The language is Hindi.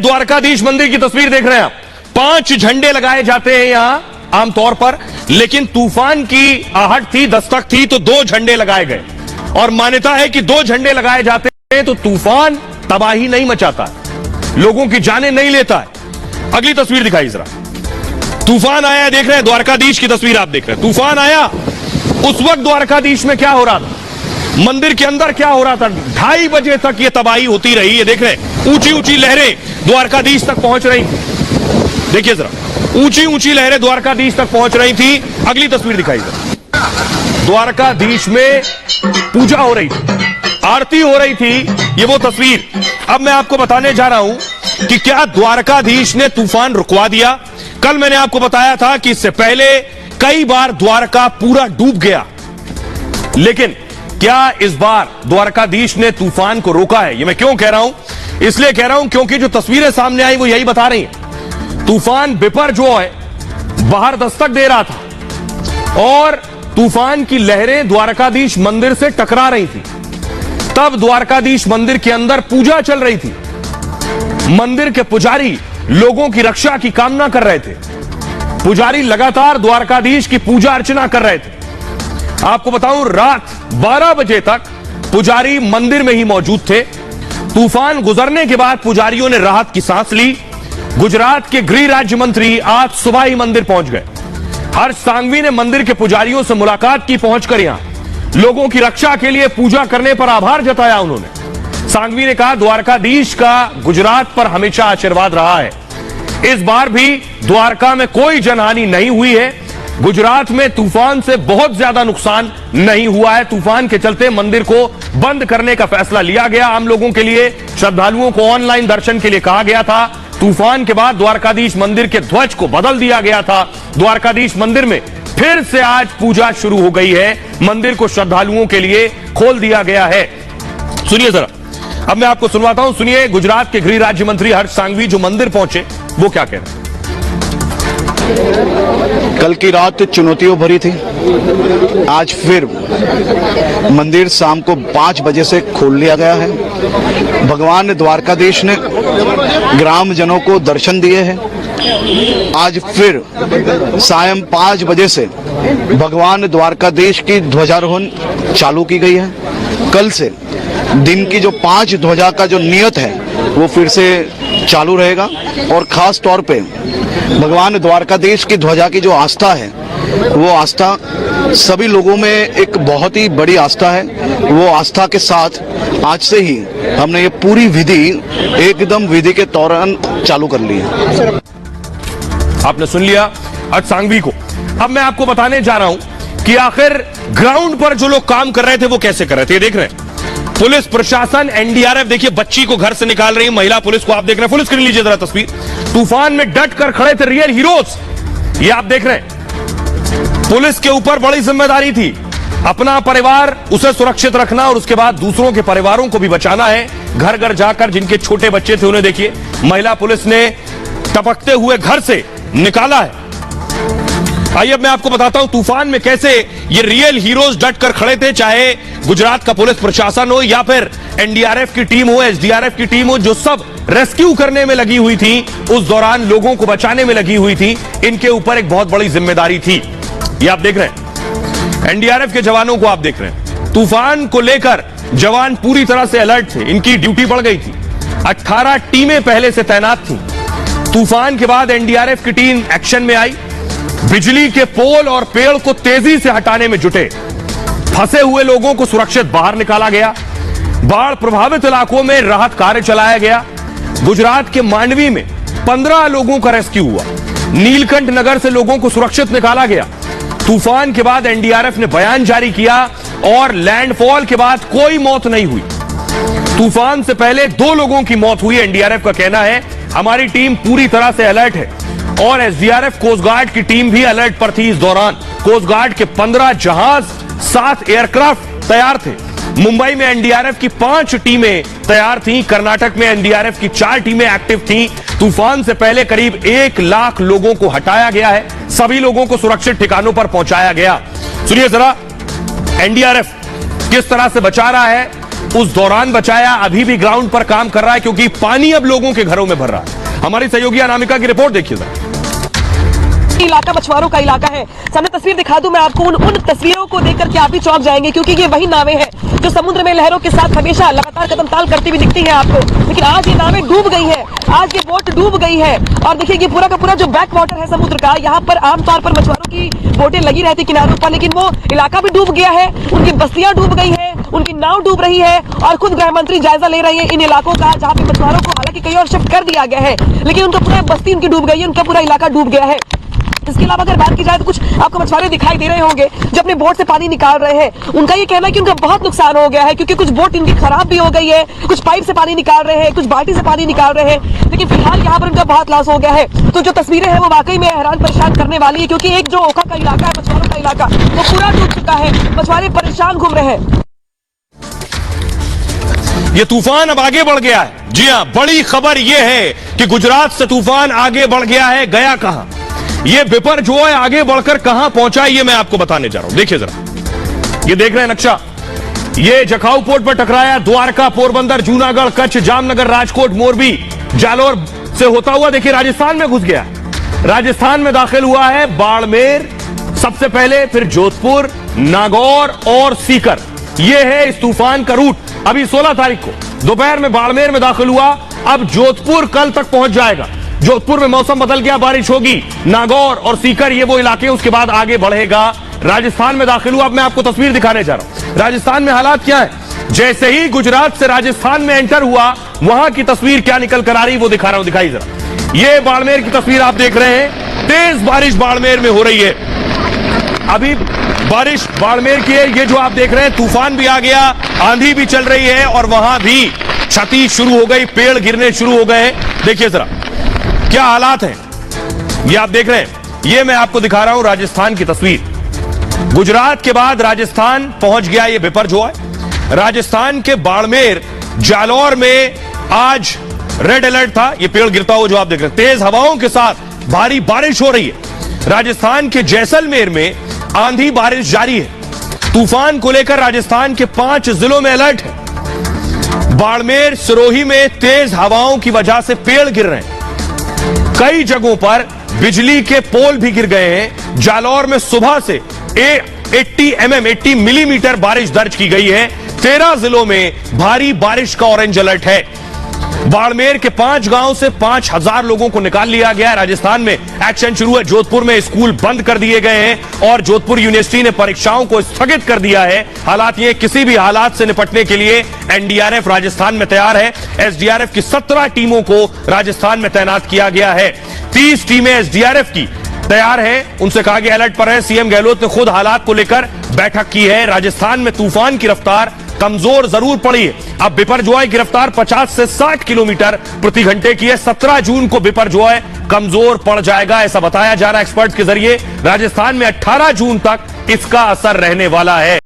द्वारकाधीश मंदिर की तस्वीर देख रहे हैं आप। 5 झंडे लगाए जाते हैं यहां आमतौर पर, लेकिन तूफान की आहट थी, दस्तक थी, तो 2 झंडे लगाए गए। और मान्यता है कि 2 झंडे लगाए जाते हैं तो तूफान तबाही नहीं मचाता, लोगों की जानें नहीं लेता है। अगली तस्वीर दिखाई जरा। तूफान आया, देख रहे हैं द्वारकाधीश की तस्वीर आप देख रहे हैं। तूफान आया, उस वक्त द्वारकाधीश में क्या हो रहा था, मंदिर के अंदर क्या हो रहा था। 2:30 बजे तक ये तबाही होती रही। ये देख रहे हैं ऊंची ऊंची लहरें द्वारकाधीश तक पहुंच रही थी। देखिए जरा, ऊंची ऊंची लहरें द्वारकाधीश तक पहुंच रही थी। अगली तस्वीर दिखाई जरा। द्वारकाधीश में पूजा हो रही थी, आरती हो रही थी, ये वो तस्वीर। अब मैं आपको बताने जा रहा हूं कि क्या द्वारकाधीश ने तूफान रुकवा दिया। कल मैंने आपको बताया था कि इससे पहले कई बार द्वारका पूरा डूब गया, लेकिन क्या इस बार द्वारकाधीश ने तूफान को रोका है। ये मैं क्यों कह रहा हूं, इसलिए कह रहा हूं क्योंकि जो तस्वीरें सामने आई वो यही बता रही हैं। तूफान बिपर जो है बाहर दस्तक दे रहा था और तूफान की लहरें द्वारकाधीश मंदिर से टकरा रही थी। तब द्वारकाधीश मंदिर के अंदर पूजा चल रही थी। मंदिर के पुजारी लोगों की रक्षा की कामना कर रहे थे। पुजारी लगातार द्वारकाधीश की पूजा अर्चना कर रहे थे। आपको बताऊं, रात 12 बजे तक पुजारी मंदिर में ही मौजूद थे। तूफान गुजरने के बाद पुजारियों ने राहत की सांस ली। गुजरात के गृह राज्य मंत्री आज सुबह ही मंदिर पहुंच गए। हर्ष सांघवी ने मंदिर के पुजारियों से मुलाकात की, पहुंचकर यहां लोगों की रक्षा के लिए पूजा करने पर आभार जताया उन्होंने। सांघवी ने कहा, द्वारकाधीश का गुजरात पर हमेशा आशीर्वाद रहा है। इस बार भी द्वारका में कोई जनहानि नहीं हुई है। गुजरात में तूफान से बहुत ज्यादा नुकसान नहीं हुआ है। तूफान के चलते मंदिर को बंद करने का फैसला लिया गया। आम लोगों के लिए, श्रद्धालुओं को ऑनलाइन दर्शन के लिए कहा गया था। तूफान के बाद द्वारकाधीश मंदिर के ध्वज को बदल दिया गया था। द्वारकाधीश मंदिर में फिर से आज पूजा शुरू हो गई है। मंदिर को श्रद्धालुओं के लिए खोल दिया गया है। सुनिए जरा, अब मैं आपको सुनवाता हूं। सुनिए गुजरात के गृह राज्य मंत्री हर्ष सांघवी जो मंदिर पहुंचे वो क्या कह रहे हैं। कल की रात चुनौतियों भरी थी। आज फिर मंदिर शाम को 5 बजे से खोल लिया गया है। भगवान द्वारकाधीश ने ग्रामजनों को दर्शन दिए हैं। आज फिर सायं 5 बजे से भगवान द्वारकाधीश की ध्वजारोहण चालू की गई है। कल से दिन की जो 5 ध्वजा का जो नियत है वो फिर से चालू रहेगा और खास तौर पे भगवान द्वारकाधीश की ध्वजा की जो आस्था है वो आस्था सभी लोगों में एक बहुत ही बड़ी आस्था है। वो आस्था के साथ आज से ही हमने ये पूरी विधि एकदम विधि के दौरान चालू कर ली है। आपने सुन लिया हर्ष सांघवी को। अब मैं आपको बताने जा रहा हूं कि आखिर ग्राउंड पर जो लोग काम कर रहे थे वो कैसे कर रहे थे। देख रहे हैं पुलिस प्रशासन, एनडीआरएफ, देखिए बच्ची को घर से निकाल रही है, महिला पुलिस को आप देख रहे हैं। फुल स्क्रीन लीजिए जरा तस्वीर। तूफान में डट कर खड़े थे रियल हीरोज, ये आप देख रहे हैं। पुलिस के ऊपर बड़ी जिम्मेदारी थी, अपना परिवार उसे सुरक्षित रखना और उसके बाद दूसरों के परिवारों को भी बचाना है। घर घर जाकर जिनके छोटे बच्चे थे उन्हें देखिए महिला पुलिस ने टपकते हुए घर से निकाला है। आइए अब मैं आपको बताता हूं तूफान में कैसे ये रियल हीरोज डट कर खड़े थे, चाहे गुजरात का पुलिस प्रशासन हो या फिर एनडीआरएफ की टीम हो, एसडीआरएफ की टीम हो, जो सब रेस्क्यू करने में लगी हुई थी, उस दौरान लोगों को बचाने में लगी हुई थी। इनके ऊपर एक बहुत बड़ी जिम्मेदारी थी। ये आप देख रहे हैं एनडीआरएफ के जवानों को, आप देख रहे हैं। तूफान को लेकर जवान पूरी तरह से अलर्ट थे, इनकी ड्यूटी बढ़ गई थी। 18 टीमें पहले से तैनात थी। तूफान के बाद एनडीआरएफ की टीम एक्शन में आई, बिजली के पोल और पेड़ को तेजी से हटाने में जुटे। फंसे हुए लोगों को सुरक्षित बाहर निकाला गया। बाढ़ प्रभावित इलाकों में राहत कार्य चलाया गया। गुजरात के मांडवी में 15 लोगों का रेस्क्यू हुआ। नीलकंठ नगर से लोगों को सुरक्षित निकाला गया। तूफान के बाद एनडीआरएफ ने बयान जारी किया और लैंडफॉल के बाद कोई मौत नहीं हुई। तूफान से पहले 2 लोगों की मौत हुई। एनडीआरएफ का कहना है हमारी टीम पूरी तरह से अलर्ट है और एसडीआरएफ कोस्ट गार्ड की टीम भी अलर्ट पर थी। इस दौरान कोस्ट गार्ड के 15 जहाज, 7 एयरक्राफ्ट तैयार थे। मुंबई में एनडीआरएफ की 5 टीमें तैयार थीं। कर्नाटक में एनडीआरएफ की 4 टीमें एक्टिव थीं। तूफान से पहले करीब 1 लाख लोगों को हटाया गया है। सभी लोगों को सुरक्षित ठिकानों पर पहुंचाया गया। सुनिए जरा एनडीआरएफ किस तरह से बचा रहा है उस दौरान बचाया, अभी भी ग्राउंड पर काम कर रहा है क्योंकि पानी अब लोगों के घरों में भर रहा है। हमारी सहयोगी अनामिका की रिपोर्ट देखिए जरा। इलाका मछुआरों का इलाका है। सामने तस्वीर दिखा दूं मैं आपको, उन तस्वीरों को देखकर के आप भी चौंक जाएंगे क्योंकि ये वही नावें हैं जो समुद्र में लहरों के साथ हमेशा लगातार कदम ताल करती हुई दिखती हैं आपको, लेकिन आज ये नावें डूब गई हैं, आज ये बोट डूब गई है। और देखिए ये पूरा का पूरा जो बैक वाटर है समुद्र का, यहाँ पर आमतौर पर मछुआरों की बोटें लगी रहती किनारों पर, लेकिन वो इलाका भी डूब गया है, उनकी बस्तियां डूब गई है, उनकी नाव डूब रही है और खुद गृह मंत्री जायजा ले रहे हैं इन इलाकों का जहाँ पे मछुआरों को हालांकि कहीं और शिफ्ट कर दिया गया है, लेकिन उनका पूरा बस्ती उनकी डूब गई है, उनका पूरा इलाका डूब गया है। इसके अलावा अगर बात की जाए तो कुछ आपको मछुआरे दिखाई दे रहे होंगे जो अपने बोट से पानी निकाल रहे हैं। उनका ये कहना है कि उनका बहुत नुकसान हो गया है क्योंकि कुछ बोट इनकी खराब भी हो गई है, कुछ पाइप से पानी निकाल रहे हैं, कुछ बाल्टी से पानी निकाल रहे हैं, लेकिन फिलहाल यहाँ पर उनका बहुत लॉस हो गया है। तो जो तस्वीरें हैं वो वाकई में हैरान परेशान करने वाली है क्योंकि एक जो ओखा का इलाका है, मछुआरों का इलाका, वो पूरा डूब चुका है, मछुआरे परेशान घूम रहे हैं। ये तूफान अब आगे बढ़ गया है। जी हां, बड़ी खबर यह है कि गुजरात से तूफान आगे बढ़ गया है। गया कहां? ये बिपरजॉय आगे बढ़कर कहां पहुंचा, ये मैं आपको बताने जा रहा हूं। देखिए जरा, ये देख रहे हैं नक्शा, ये जखाऊ पोर्ट पर टकराया, द्वारका, पोरबंदर, जूनागढ़, कच्छ, जामनगर, राजकोट, मोरबी, जालोर से होता हुआ देखिए राजस्थान में घुस गया। राजस्थान में दाखिल हुआ है बाड़मेर सबसे पहले, फिर जोधपुर, नागौर और सीकर। यह है इस तूफान का रूट। अभी 16 तारीख को दोपहर में बाड़मेर में दाखिल हुआ, अब जोधपुर कल तक पहुंच जाएगा। जोधपुर में मौसम बदल गया, बारिश होगी। नागौर और सीकर ये वो इलाके, उसके बाद आगे बढ़ेगा। राजस्थान में दाखिल हुआ, अब मैं आपको तस्वीर दिखाने जा रहा हूं। राजस्थान में हालात क्या है, जैसे ही गुजरात से राजस्थान में एंटर हुआ, वहां की तस्वीर क्या निकल कर आ रही वो दिखा रहा हूं, दिखाई जरा। ये बाड़मेर की तस्वीर आप देख रहे हैं, तेज बारिश बाड़मेर में हो रही है। अभी बारिश बाड़मेर की है, ये जो आप देख रहे हैं, तूफान भी आ गया, आंधी भी चल रही है और वहां भी क्षति शुरू हो गई, पेड़ गिरने शुरू हो गए। देखिए जरा क्या हालात हैं, ये आप देख रहे हैं। ये मैं आपको दिखा रहा हूं राजस्थान की तस्वीर। गुजरात के बाद राजस्थान पहुंच गया ये बिपरजॉय। राजस्थान के बाड़मेर, जालौर में आज रेड अलर्ट था। ये पेड़ गिरता हुआ जो आप देख रहे हैं, तेज हवाओं के साथ भारी बारिश हो रही है। राजस्थान के जैसलमेर में आंधी बारिश जारी है। तूफान को लेकर राजस्थान के 5 जिलों में अलर्ट है। बाड़मेर, सिरोही में तेज हवाओं की वजह से पेड़ गिर रहे हैं, कई जगहों पर बिजली के पोल भी गिर गए हैं। जालौर में सुबह से 80 मिलीमीटर बारिश दर्ज की गई है। 13 जिलों में भारी बारिश का ऑरेंज अलर्ट है। बाड़मेर के 5 गांव से 5000 लोगों को निकाल लिया गया। राजस्थान में एक्शन शुरू है। जोधपुर में स्कूल बंद कर दिए गए हैं और जोधपुर यूनिवर्सिटी ने परीक्षाओं को स्थगित कर दिया है। हालात ये, किसी भी हालात से निपटने के लिए एनडीआरएफ राजस्थान में तैयार है। एसडीआरएफ की 17 टीमों को राजस्थान में तैनात किया गया है। 30 टीमें एसडीआरएफ की तैयार है, उनसे कहा गया अलर्ट पर है। सीएम गहलोत ने खुद हालात को लेकर बैठक की है। राजस्थान में तूफान की रफ्तार कमजोर जरूर पड़ी है। अब बिपरजॉय की रफ्तार 50 से 60 किलोमीटर प्रति घंटे की है। 17 जून को बिपरजॉय कमजोर पड़ जाएगा, ऐसा बताया जा रहा है एक्सपर्ट के जरिए। राजस्थान में 18 जून तक इसका असर रहने वाला है।